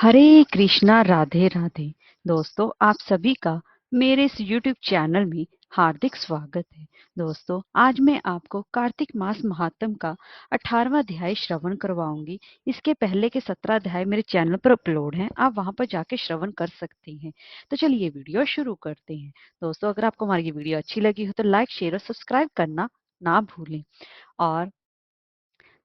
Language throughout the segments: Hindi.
हरे कृष्णा राधे राधे। दोस्तों, आप सभी का मेरे इस YouTube चैनल में हार्दिक स्वागत है। दोस्तों, आज मैं आपको कार्तिक मास महात्म का 18वां अध्याय श्रवण करवाऊंगी। इसके पहले के 17 अध्याय मेरे चैनल पर अपलोड हैं, आप वहां पर जाके श्रवण कर सकते हैं। तो चलिए वीडियो शुरू करते हैं। दोस्तों, अगर आपको हमारी ये वीडियो अच्छी लगी हो तो लाइक, शेयर और सब्सक्राइब करना ना भूलें। और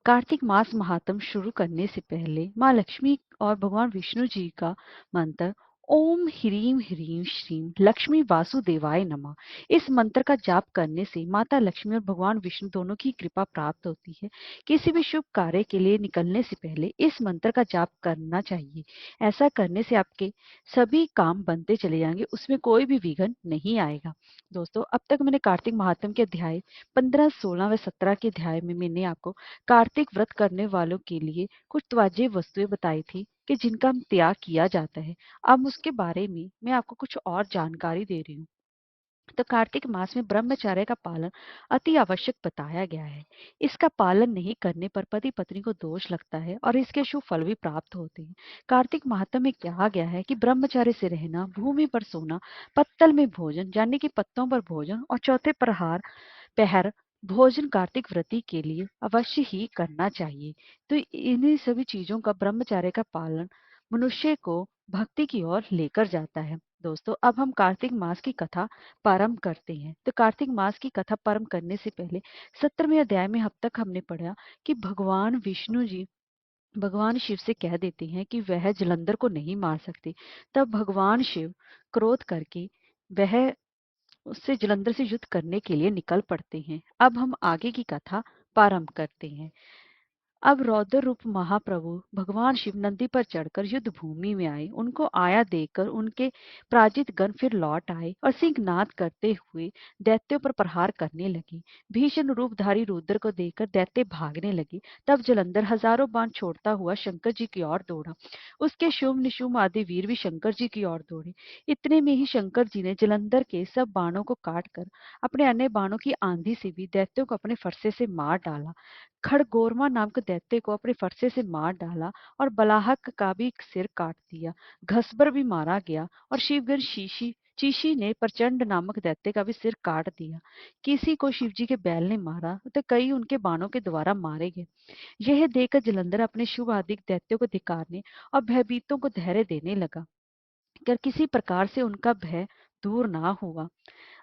कार्तिक मास महात्म शुरू करने से पहले माँ लक्ष्मी और भगवान विष्णु जी का मंत्र ओम ह्रीम ह्रीम श्रीम लक्ष्मी वासुदेवाय नमः। इस मंत्र का जाप करने से माता लक्ष्मी और भगवान विष्णु दोनों की कृपा प्राप्त होती है। किसी भी शुभ कार्य के लिए निकलने से पहले इस मंत्र का जाप करना चाहिए। ऐसा करने से आपके सभी काम बनते चले जाएंगे, उसमें कोई भी विघ्न नहीं आएगा। दोस्तों, अब तक मैंने कार्तिक महात्म के अध्याय 15, 16 व 17 के अध्याय में मैंने आपको कार्तिक व्रत करने वालों के लिए कुछ त्वचे वस्तुएं बताई थी कि जिनका त्याग किया जाता है। अब उसके बारे में मैं आपको कुछ और जानकारी दे रही हूँ। तो कार्तिक मास में ब्रह्मचर्य का पालन अति आवश्यक बताया गया है। इसका पालन नहीं करने पर पति पत्नी को दोष लगता है और इसके शुभ फल भी प्राप्त होते हैं। कार्तिक माहात्म्य में कहा गया है कि ब्रह्मचर्य से रहना, भूमि पर सोना, पत्तल में भोजन यानी कि पत्तों पर भोजन और चौथे प्रहार पहर भोजन कार्तिक व्रती के लिए अवश्य ही करना चाहिए। तो इन्हीं सभी चीजों का ब्रह्मचर्य का पालन मनुष्य को भक्ति की ओर लेकर जाता है। दोस्तों, अब हम कार्तिक मास की कथा प्रारंभ करते हैं। तो कार्तिक मास की कथा प्रारंभ करने से पहले 17वें अध्याय में अब तक हमने पढ़ा कि भगवान विष्णु जी भगवान शिव से कह देते हैं कि वह जलंधर को नहीं मार सकते। तब भगवान शिव क्रोध करके वह उससे जलंधर से युद्ध करने के लिए निकल पड़ते हैं। अब हम आगे की कथा प्रारंभ करते हैं। अब रौद्र रूप महाप्रभु भगवान शिव नंदी पर चढ़कर युद्ध भूमि में आए। उनको आया देखकर उनके पराजित गण फिर लौट आए और सिंहनाद करते हुए दैत्यों पर प्रहार करने लगे। भीषण रूपधारी रुद्र को देखकर दैत्य भागने लगे। तब जलंधर हजारों बाण छोड़ता हुआ शंकर जी की ओर दौड़ा। उसके शुंभ निशुंभ आदि वीर भी शंकर जी की ओर दौड़े। इतने में ही शंकर जी ने जलंधर के सब बाणों को काटकर अपने अन्य बाणों की आंधी से भी दैत्यों को अपने फरसे से मार डाला। खड़गोरमा नामक दैत्य को अपने फरसे से मार डाला और बलाहक का भी सिर काट दिया। घसबर भी मारा गया और शिवगण शीशी चीशी ने प्रचंड नामक दैत्य का भी सिर काट दिया। किसी को शिवजी के बैल ने मारा तो कई उनके बाणों के द्वारा मारे गए। यह देखकर जलंधर अपने शुभ आदिक दैत्यों को धिकारने और भयभीतों को धैर्य देने लगा, कर किसी प्रकार से उनका भय दूर ना हुआ।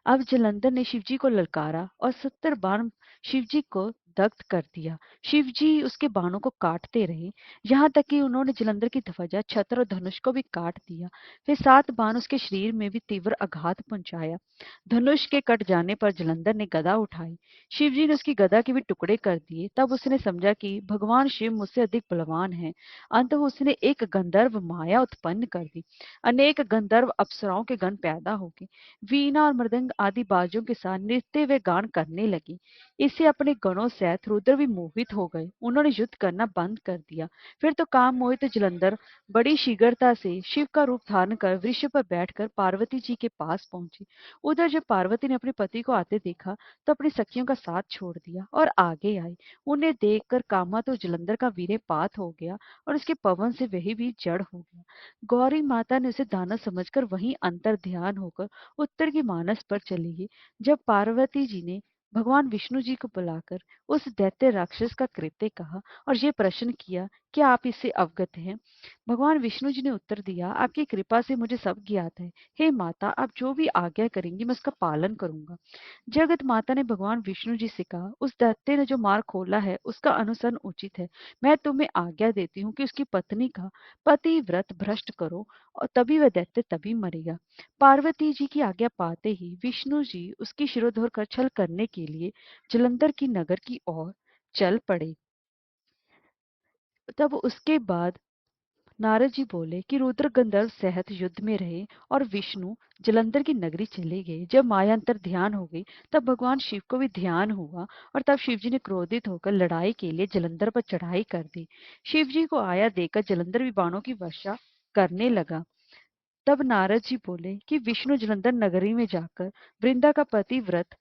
अब जलंधर ने शिवजी को ललकारा और 70 बाण शिवजी को दग्ध कर दिया। शिवजी उसके बाणों को काटते रहे, यहाँ तक कि उन्होंने जलंधर की ध्वजा, छत्र और धनुष को भी काट दिया। फिर 7 बाण उसके शरीर में भी तीव्र आघात पहुंचाया। धनुष के कट जाने पर जलंधर ने गदा उठाई। शिवजी ने उसकी गदा के भी टुकड़े कर दिए। तब उसने समझा कि भगवान शिव मुझसे अधिक बलवान है। अंत उसने एक गंधर्व माया उत्पन्न कर दी। अनेक गंधर्व अप्सराओं के गण पैदा हो गए। वीणा और मृदंग आदि बाजों के साथ नृत्य व गान करने लगी। इससे अपने गणों सहित रुद्र भी मोहित हो गए। उन्होंने युद्ध करना बंद कर दिया। फिर तो काम मोहित जलंधर बड़ी शीघ्रता से शिव का रूप धारण कर वृक्ष पर बैठकर पार्वती जी के पास पहुंचे। उधर जब पार्वती ने अपने पति को आते देखा तो अपनी सखियों का साथ छोड़ दिया और आगे आई। उन्हें देखकर कामा तो जलंधर का वीर्यपात हो गया और उसके पवन से वही भी जड़ हो गया। गौरी माता ने उसे दानव समझकर वहीं अंतर ध्यान होकर उत्तर की मानस पर चली गई। जब पार्वती जी ने भगवान विष्णु जी को बुलाकर उस दैत्य राक्षस का कृत्य कहा और ये प्रश्न किया कि आप इससे अवगत हैं। भगवान विष्णु जी ने उत्तर दिया, आपकी कृपा से मुझे सब ज्ञात है। हे माता, आप जो भी आज्ञा करेंगी मैं उसका पालन करूंगा। जगत माता ने भगवान विष्णु जी से कहा, उस दैत्य ने जो मार्ग खोला है उसका अनुसरण उचित है। मैं तुम्हें आज्ञा देती हूँ कि उसकी पत्नी का पतिव्रत भ्रष्ट करो और तभी वह दैत्य तभी मरेगा। पार्वती जी की आज्ञा पाते ही विष्णु जी उसकी शिरोधर कर छल करने के लिए जलंधर की नगर की ओर चल पड़े। तब उसके बाद नारद जी बोले कि रुद्र गंधर्व सहित युद्ध में रहे और विष्णु जलंधर की नगरी चले गए। जब मायांतर ध्यान हो गई तब भगवान शिव को भी ध्यान हुआ और तब शिव जी ने क्रोधित होकर लड़ाई के लिए जलंधर पर चढ़ाई कर दी। शिव जी को आया देखकर जलंधर भी बाणों की वर्षा करने लगा। तब नारद जी बोले कि विष्णु जलंधर नगरी में जाकर वृंदा का पतिव्रत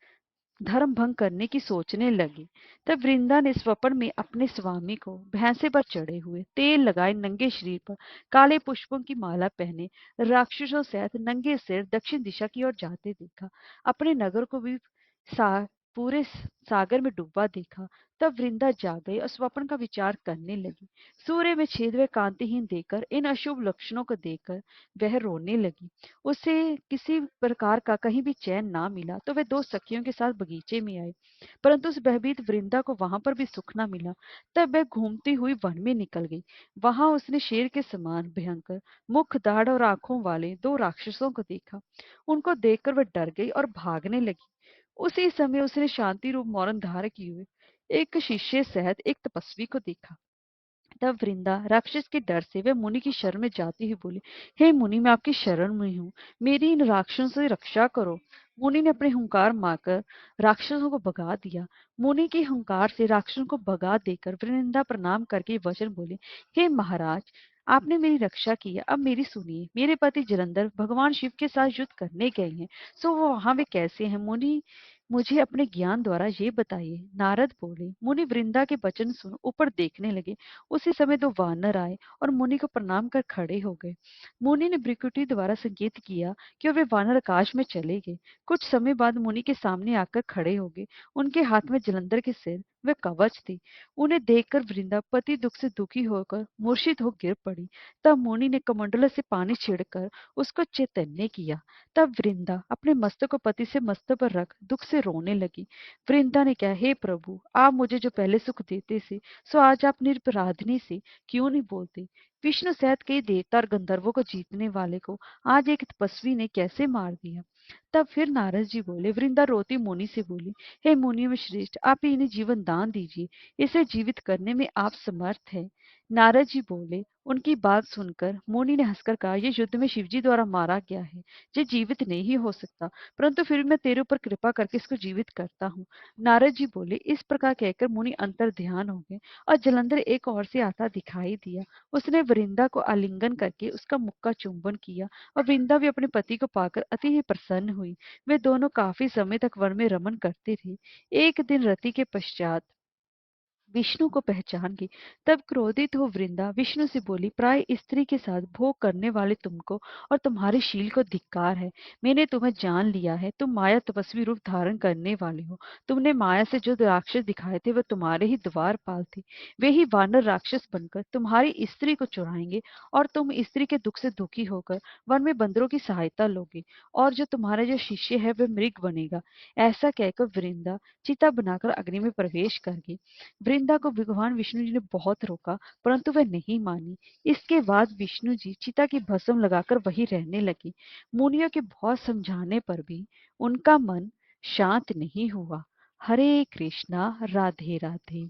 धर्म भंग करने की सोचने लगी। तब वृंदा ने स्वप्न में अपने स्वामी को भैंसे पर चढ़े हुए, तेल लगाए नंगे शरीर पर, काले पुष्पों की माला पहने, राक्षसों सहित नंगे सिर दक्षिण दिशा की ओर जाते देखा। अपने नगर को भी सा पूरे सागर में डूबा देखा। तब वृंदा जाग गई और स्वप्न का विचार करने लगी। सूर्य में छेद व कांतिहीन देखकर, इन अशुभ लक्षणों को देखकर वह रोने लगी। उसे किसी प्रकार का कहीं भी चैन ना मिला, तो वह दो सखियों के साथ बगीचे में आई, परंतु उस भयभीत वृंदा को वहां पर भी सुख न मिला। तब वह घूमती हुई वन में निकल गई। वहां उसने शेर के समान भयंकर मुख, दाढ़ और आंखों वाले दो राक्षसों को देखा। उनको देखकर वह डर गई और भागने लगी। उसी समय उसने शांति रूप मौन धारण किए हुए एक शिष्य सहित एक तपस्वी को देखा। तब वृंदा राक्षस के डर से वह मुनि की शरण में जाती हुई बोली, हे मुनि, मैं आपकी शरण में हूँ, मेरी इन राक्षसों से रक्षा करो। मुनि ने अपने हुंकार मारकर राक्षसों को भगा दिया। मुनि के हुंकार से राक्षसों को भगा देकर वृंदा प्रणाम करके वचन बोले, हे महाराज, आपने मेरी रक्षा की है, अब मेरी सुनिए। मेरे पति जलंधर भगवान शिव के साथ युद्ध करने गए हैं, सो वो वहां वे कैसे हैं? मुनि, मुझे अपने ज्ञान द्वारा ये बताइए। नारद बोले। मुनि वृंदा के वचन सुन ऊपर देखने लगे। उसी समय दो वानर आए और मुनि को प्रणाम कर खड़े हो गए। मुनि ने भृकुटी द्वारा संकेत किया कि वे वानर आकाश में चले गए। कुछ समय बाद मुनि के सामने आकर खड़े हो गए। उनके हाथ में जलंधर के सिर व कवच थी। उन्हें देखकर वृंदा पति दुख से दुखी होकर मूर्छित हो गिर पड़ी। तब मुनि ने कमंडल से पानी छिड़कर उसको चैतन्य किया। तब वृंदा अपने मस्तक को पति से मस्तक पर रख दुख से रोने लगी। वृंदा ने कहा, हे प्रभु, आप मुझे जो पहले सुख देते थे, सो आज आप निरपराधिनी से क्यों नहीं बोलते? विष्णु सहित कई देवता और गंधर्वों को जीतने वाले को आज एक तपस्वी ने कैसे मार दिया? तब फिर नारद जी बोले। वृंदा रोती मुनि से बोली, हे मुनियों में श्रेष्ठ, आप इन्हें जीवन दान दीजिए, इसे जीवित करने में आप समर्थ हैं। नारद जी बोले। उनकी बात सुनकर मुनि ने हंसकर कहा, यह युद्ध में शिवजी द्वारा मारा गया है, ये जीवित नहीं हो सकता, परंतु फिर भी मैं तेरे ऊपर कृपा करके इसको जीवित करता हूँ। नारद जी बोले। इस प्रकार कहकर मुनि अंतर ध्यान हो गए और जलंधर एक ओर से आता दिखाई दिया। उसने वृंदा को आलिंगन करके उसका मुख का चुंबन किया और वृंदा भी अपने पति को पाकर अति ही प्रसन्न हुई। वे दोनों काफी समय तक वन में रमन करते रहे। एक दिन रति के पश्चात विष्णु को पहचान गई। तब क्रोधित हो वृंदा विष्णु से बोली, प्राय स्त्री के साथ भोग करने वाले तुमको और तुम्हारे शील को धिक्कार है। मैंने तुम्हें जान लिया है, तुम माया तपस्वी रूप धारण करने वाले हो। तुमने माया से जो राक्षस दिखाए थे वह तुम्हारे ही द्वारपाल थे। वे ही वानर राक्षस बनकर तुम्हारी स्त्री को चुराएंगे और तुम स्त्री के दुख से दुखी होकर वन में बंदरों की सहायता लोगे, और जो तुम्हारा जो शिष्य है वह मृग बनेगा। ऐसा कहकर वृंदा चिता बनाकर अग्नि में प्रवेश कर गई। वृंदा को भगवान विष्णु जी ने बहुत रोका, परंतु वह नहीं मानी। इसके बाद विष्णु जी चिता की भस्म लगाकर वहीं रहने लगी। मुनियों के बहुत समझाने पर भी उनका मन शांत नहीं हुआ। हरे कृष्णा, राधे राधे।